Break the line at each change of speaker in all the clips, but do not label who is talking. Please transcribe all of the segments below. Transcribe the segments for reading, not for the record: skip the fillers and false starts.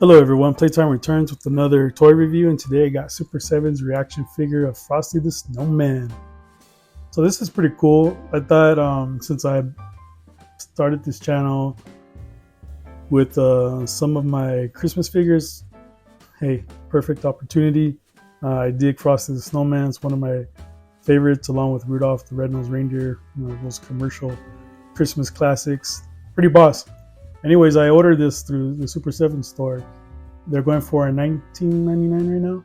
Hello everyone, Playtime returns with another toy review, and today I got Super 7's reaction figure of Frosty the Snowman. So this is pretty cool. I thought since I started this channel with some of my Christmas figures, hey, perfect opportunity. I dig Frosty the Snowman. It's one of my favorites along with Rudolph the Red-Nosed Reindeer, one of those commercial Christmas classics. Pretty boss. Anyways, I ordered this through the Super 7 store. They're going for a $19.99 right now.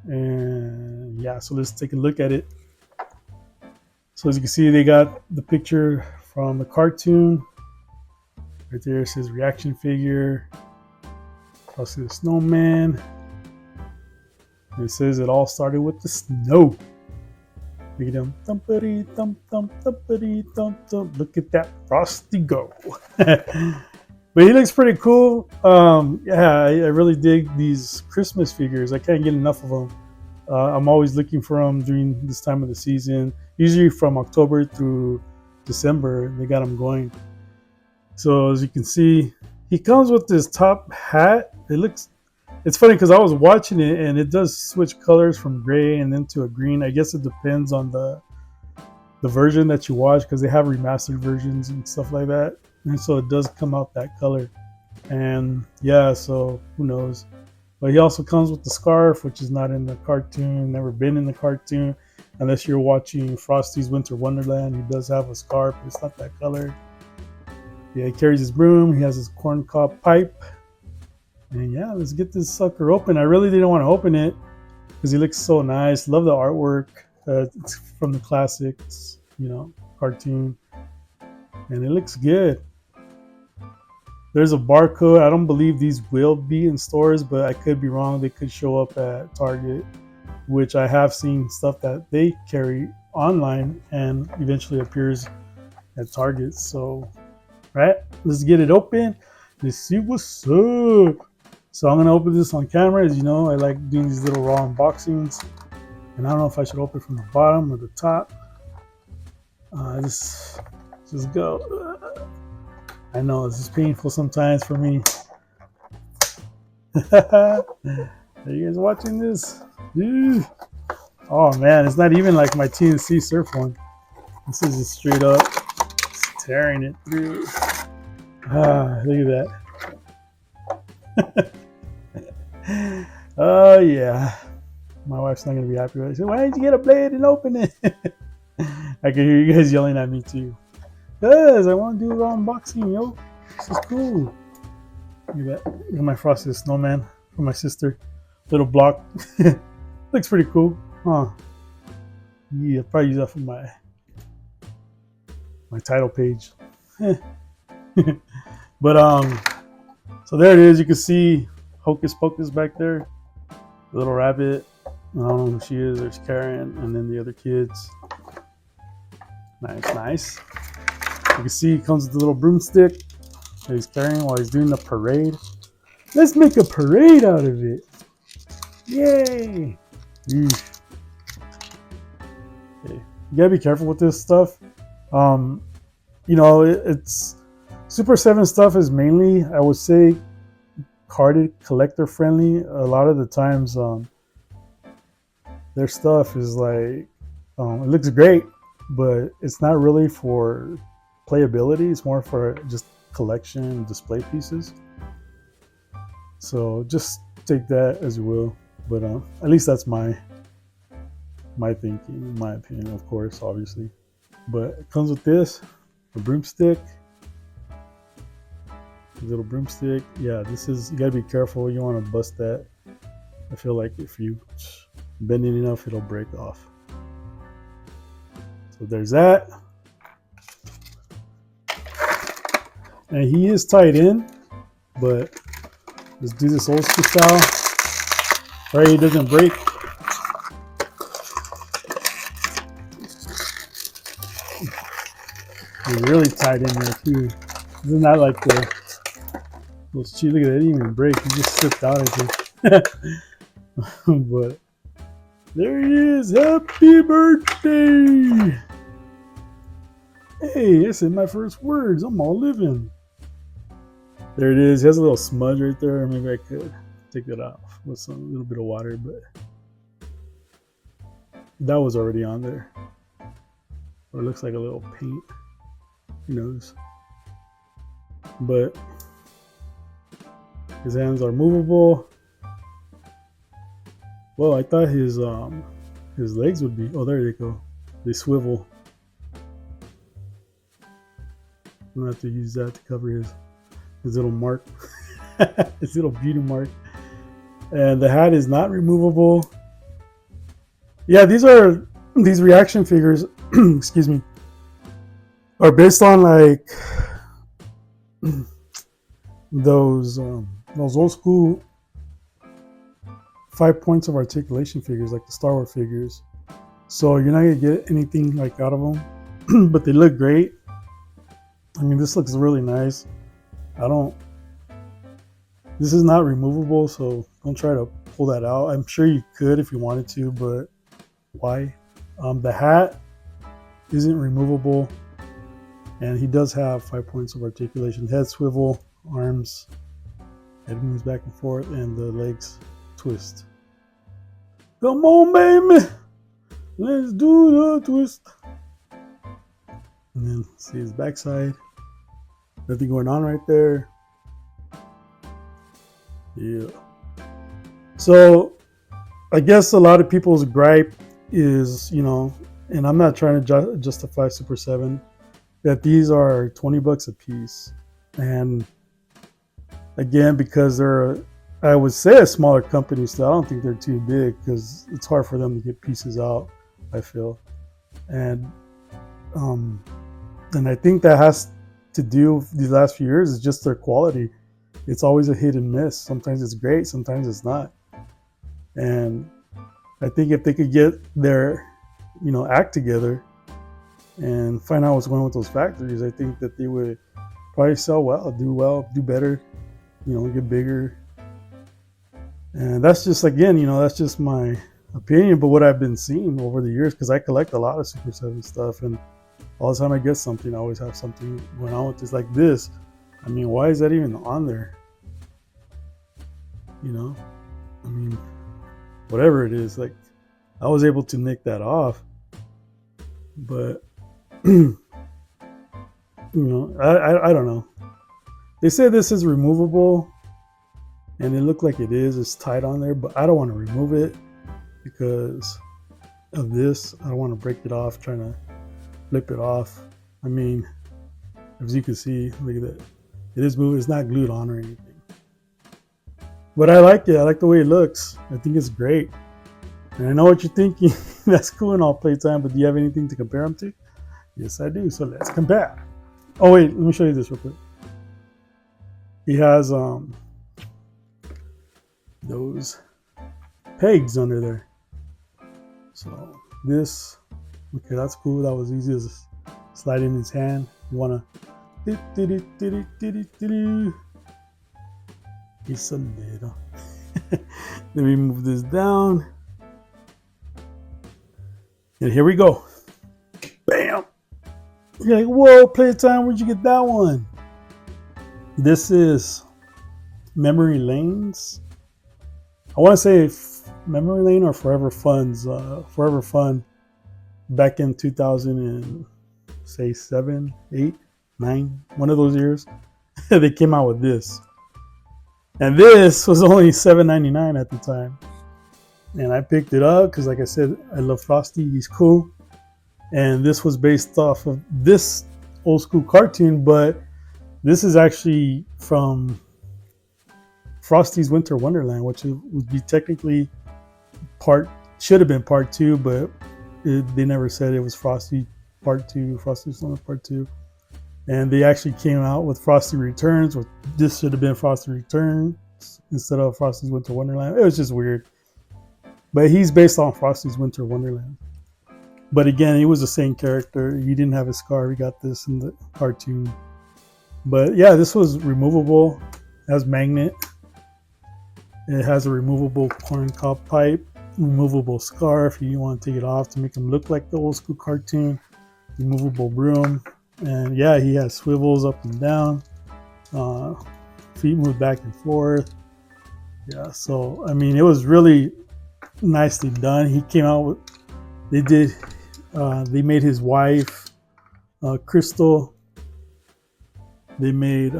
And yeah, so let's take a look at it. So as you can see, they got the picture from the cartoon. Right there, it says reaction figure. Frosty the Snowman. And it says it all started with the snow. Look at them. Thumpity thump thump thumpity thump thump. Look at that Frosty go. But he looks pretty cool. Yeah, I really dig these Christmas figures. I can't get enough of them. I'm always looking for them during this time of the season. Usually from October through December, they got them going. So as you can see, he comes with this top hat. It's funny because I was watching it and it does switch colors from gray and then to a green. I guess it depends on the version that you watch, because they have remastered versions and stuff like that. And so it does come out that color. And yeah, so who knows. But he also comes with the scarf, which is not in the cartoon, never been in the cartoon. Unless you're watching Frosty's Winter Wonderland, he does have a scarf, but it's not that color. Yeah, he carries his broom, he has his corncob pipe. And yeah, let's get this sucker open. I really didn't want to open it because he looks so nice. Love the artwork. It's from the classics, cartoon. And it looks good. There's a barcode. I don't believe these will be in stores, but I could be wrong. They could show up at Target, which I have seen stuff that they carry online and eventually appears at Target. So, right, let's get it open. Let's see what's up. So I'm gonna open this on camera. As you know, I like doing these little raw unboxings, and I don't know if I should open from the bottom or the top. Just go. I know this is painful sometimes for me. Are you guys watching this? Dude. Oh man, it's not even like my TNC surf one. This is just straight up tearing it through. Look at that. Oh yeah. My wife's not gonna be happy with it. She said, why didn't you get a blade and open it? I can hear you guys yelling at me too. Cause I want to do raw unboxing, yo. This is cool. Look at that. Look at my Frosty the Snowman from my sister. Little block. Looks pretty cool, huh? Yeah, I'll probably use that for my title page. But so there it is. You can see Hocus Pocus back there. The little rabbit. I don't know who she is. There's Karen, and then the other kids. Nice. You can see he comes with a little broomstick that he's carrying while he's doing the parade. Let's make a parade out of it. Yay! Eesh. Okay. You gotta be careful with this stuff. It's Super 7 stuff is mainly, I would say, carded collector friendly. A lot of the times, their stuff is like, it looks great, but it's not really for playability. It's more for just collection display pieces. So just take that as you will. But at least that's my thinking, in my opinion, of course, obviously. But it comes with this, a broomstick. A little broomstick. Yeah, you gotta be careful. You want to bust that. I feel like if you bend it enough, it'll break off. So there's that. And he is tied in, but let's do this old school style. Right, he doesn't break. He's really tied in there too. This is not like the those cheese. Look at that, it didn't even break. He just slipped out, I think. But there he is. Happy birthday! Hey, I said my first words. I'm all living. There it is. He has a little smudge right there. Maybe I could take that off with a little bit of water, but that was already on there. Or it looks like a little paint. Who knows? But his hands are movable. Well, I thought his legs would be. Oh, there they go. They swivel. I'm gonna have to use that to cover his little mark, his little beauty mark. And the hat is not removable. Yeah, these reaction figures. Excuse me. Are based on like those old school 5 points of articulation figures, like the Star Wars figures. So you're not gonna get anything like out of them, but they look great. I mean, this looks really nice. This is not removable, so don't try to pull that out. I'm sure you could if you wanted to, but why? The hat isn't removable, and he does have 5 points of articulation. Head swivel, arms, head moves back and forth, and the legs twist. Come on, baby, let's do the twist. And then see his backside. Nothing going on right there. Yeah. So I guess a lot of people's gripe is, and I'm not trying to justify Super 7, that these are $20 a piece. And again, because they're, I would say, a smaller company, so I don't think they're too big because it's hard for them to get pieces out, I feel. And I think that has to do with these last few years is just their quality. It's always a hit and miss. Sometimes it's great, sometimes it's not. And I think if they could get their, act together and find out what's going on with those factories, I think that they would probably sell well, do better, get bigger. And that's just, again, that's just my opinion, but what I've been seeing over the years, because I collect a lot of Super 7 stuff, and all the time I get something, I always have something going on with this. Like this, I mean, why is that even on there? I mean, whatever it is, like, I was able to nick that off, but I don't know. They say this is removable, and it looked like it is. It's tight on there, but I don't want to remove it because of this. I don't want to break it off trying to flip it off. I mean, as you can see, look at that. It is moving. It's not glued on or anything. But I like it. I like the way it looks. I think it's great. And I know what you're thinking. That's cool and all, playtime, but do you have anything to compare them to? Yes, I do. So let's compare. Oh, wait. Let me show you this real quick. He has those pegs under there. So this, okay, that's cool. That was easy as slide in his hand. You want to... It's a little. Let me move this down. And here we go. Bam! You're like, whoa, playtime, where'd you get that one? This is Memory Lanes. I want to say Memory Lane or Forever Fun's. Forever Fun back in 2007, 8, 9, one of those years. They came out with this. And this was only $7.99 at the time. And I picked it up because, like I said, I love Frosty. He's cool. And this was based off of this old school cartoon, but this is actually from Frosty's Winter Wonderland, which would be technically should have been part 2, but they never said it was Frosty part 2, Frosty Snowman part 2. And they actually came out with Frosty Returns, or this should have been Frosty Returns instead of Frosty's Winter Wonderland. It was just weird. But he's based on Frosty's Winter Wonderland. But again, he was the same character. He didn't have a scar. He got this in the cartoon. But yeah, this was removable. It has magnet. It has a removable corn cob pipe, removable scarf. You want to take it off to make him look like the old school cartoon. Removable broom. And yeah, he has swivels up and down. feet move back and forth. Yeah, so I mean, it was really nicely done. He came out with, they did, they made his wife, Crystal. They made,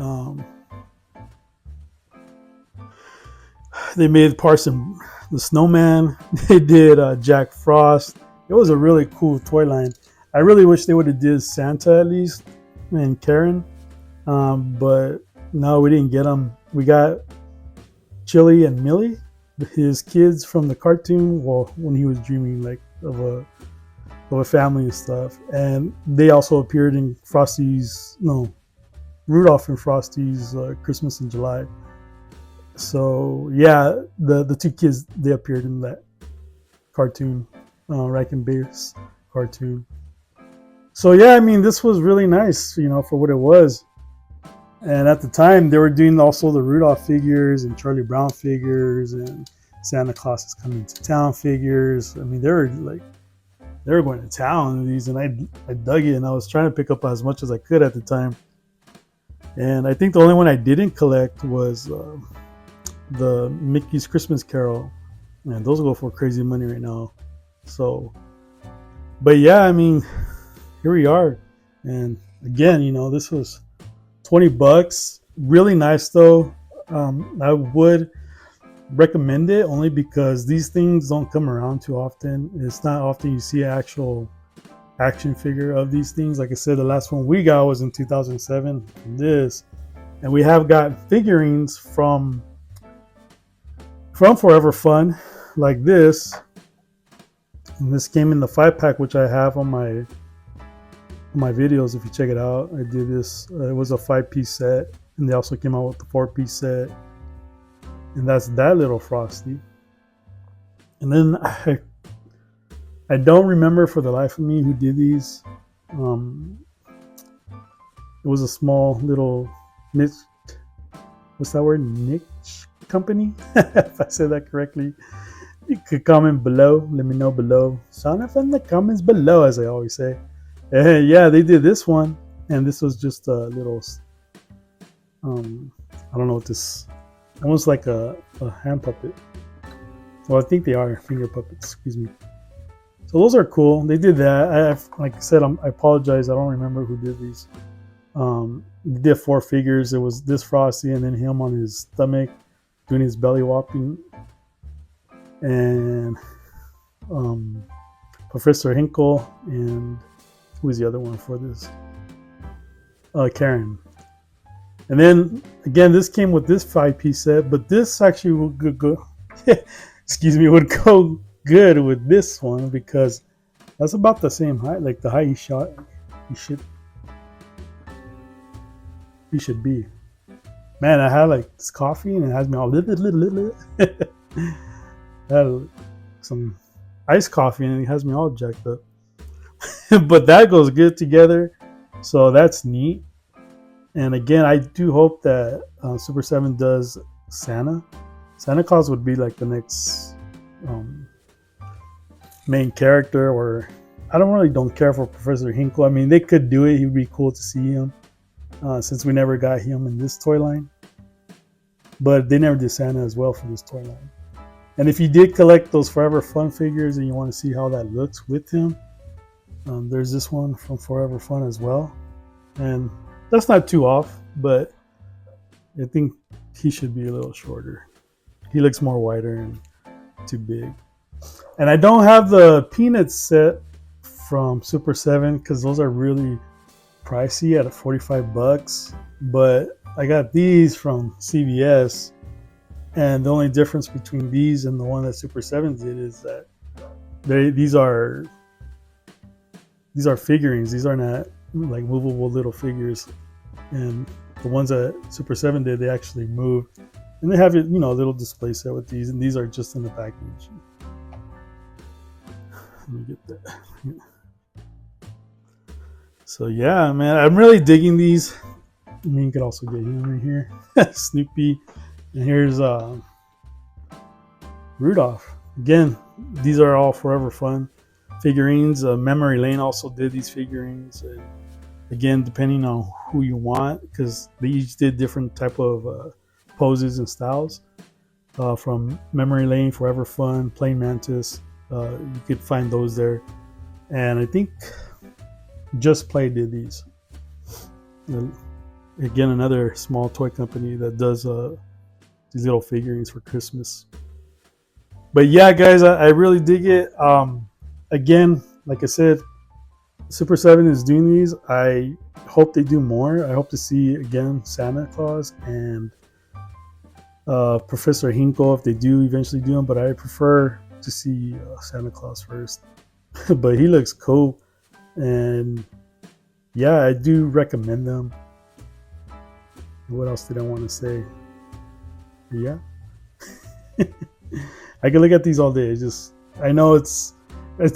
Parson the Snowman. They did Jack Frost. It was a really cool toy line. I really wish they would have did Santa at least and Karen, but no, we didn't get them. We got Chili and Millie, his kids from the cartoon. Well, when he was dreaming like of a family and stuff, and they also appeared in Rudolph and Frosty's Christmas in July. So yeah, the two kids, they appeared in that cartoon, Rack and Base cartoon. So yeah, I mean, this was really nice, for what it was. And at the time, they were doing also the Rudolph figures and Charlie Brown figures and Santa Claus is Coming to Town figures. I mean, they were going to town with these, and I dug it, and I was trying to pick up as much as I could at the time. And I think the only one I didn't collect was the Mickey's Christmas Carol, and those go for crazy money right now. So, but yeah, I mean, here we are, and again, this was $20. Really nice though. I would recommend it only because these things don't come around too often. It's not often you see an actual action figure of these things. Like I said, the last one we got was in 2007. And we have got figurines from Forever Fun, like this. And this came in the 5-pack, which I have on my videos. If you check it out, I did this. It was a 5-piece set, and they also came out with the 4-piece set. And that's that little Frosty. And then I don't remember for the life of me who did these. It was a small little niche. What's that word? Niche company. If I said that correctly, you could comment below. Let me know below. Sound off in the comments below, as I always say. And yeah, they did this one, and this was just a little. I don't know what this. Almost like a hand puppet. Well, I think they are finger puppets. Excuse me. So those are cool. They did that. Like I said, I apologize. I don't remember who did these. They did 4 figures. It was this Frosty, and then him on his stomach doing his belly whopping, and Professor Hinkle, and who was the other one for this? Karen. And then again, this came with this 5-piece set, but this actually would go would go good with this one because that's about the same height, like the height he should be. Man, I had like this coffee and it has me all had some iced coffee and it has me all jacked up. But that goes good together, so that's neat. And again, I do hope that Super 7 does Santa. Santa Claus would be like the next main character, or I don't care for Professor Hinkle. I mean, they could do it. He would be cool to see him since we never got him in this toy line. But they never did Santa as well for this toy line. And if you did collect those Forever Fun figures and you want to see how that looks with him, there's this one from Forever Fun as well. And that's not too off, but I think he should be a little shorter. He looks more wider and too big. And I don't have the Peanuts set from Super 7 because those are really pricey at $45. But I got these from CVS, and the only difference between these and the one that Super 7 did is that these are figurines. These are not like movable little figures, and the ones that Super 7 did, they actually moved, and they have a little display set with these, and these are just in the package. Let me get that. So yeah, man, I'm really digging these. I mean, you could also get him right here. Snoopy, and here's Rudolph. Again, these are all Forever Fun figurines. Memory Lane also did these figurines. Again, depending on who you want, because they each did different type of poses and styles from Memory Lane, Forever Fun, Plain Mantis. You could find those there. And I think Just Play did these. Again, another small toy company that does these little figurines for Christmas. But yeah, guys, I really dig it. Again, like I said, Super 7 is doing these. I hope they do more. I hope to see, again, Santa Claus and Professor Hinkle if they do eventually do them. But I prefer to see Santa Claus first. But he looks cool. And yeah, I do recommend them. What else did I want to say? Yeah. I can look at these all day. I know it's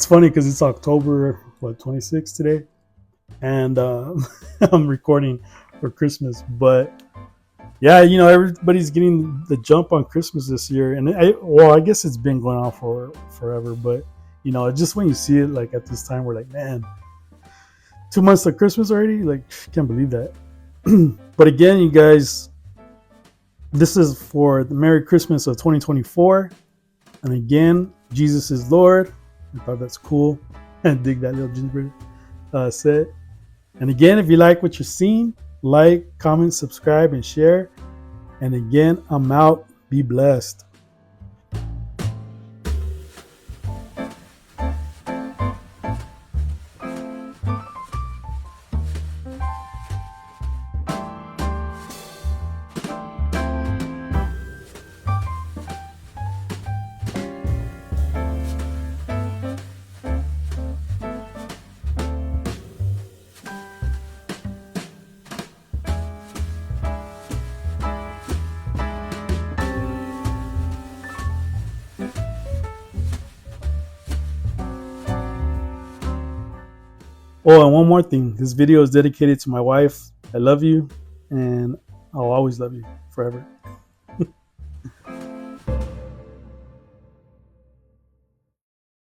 funny because it's October 26th today, and I'm recording for Christmas. But yeah, everybody's getting the jump on Christmas this year, and I guess it's been going on for forever. But just when you see it like at this time, we're like, man, 2 months to Christmas already. Like, can't believe that. But again, you guys, this is for the Merry Christmas of 2024. And again, Jesus is Lord. I thought that's cool. I dig that little gingerbread set. And again, if you like what you're seeing, like, comment, subscribe, and share. And again, I'm out. Be blessed. Oh, and one more thing. This video is dedicated to my wife. I love you, and I'll always love you forever.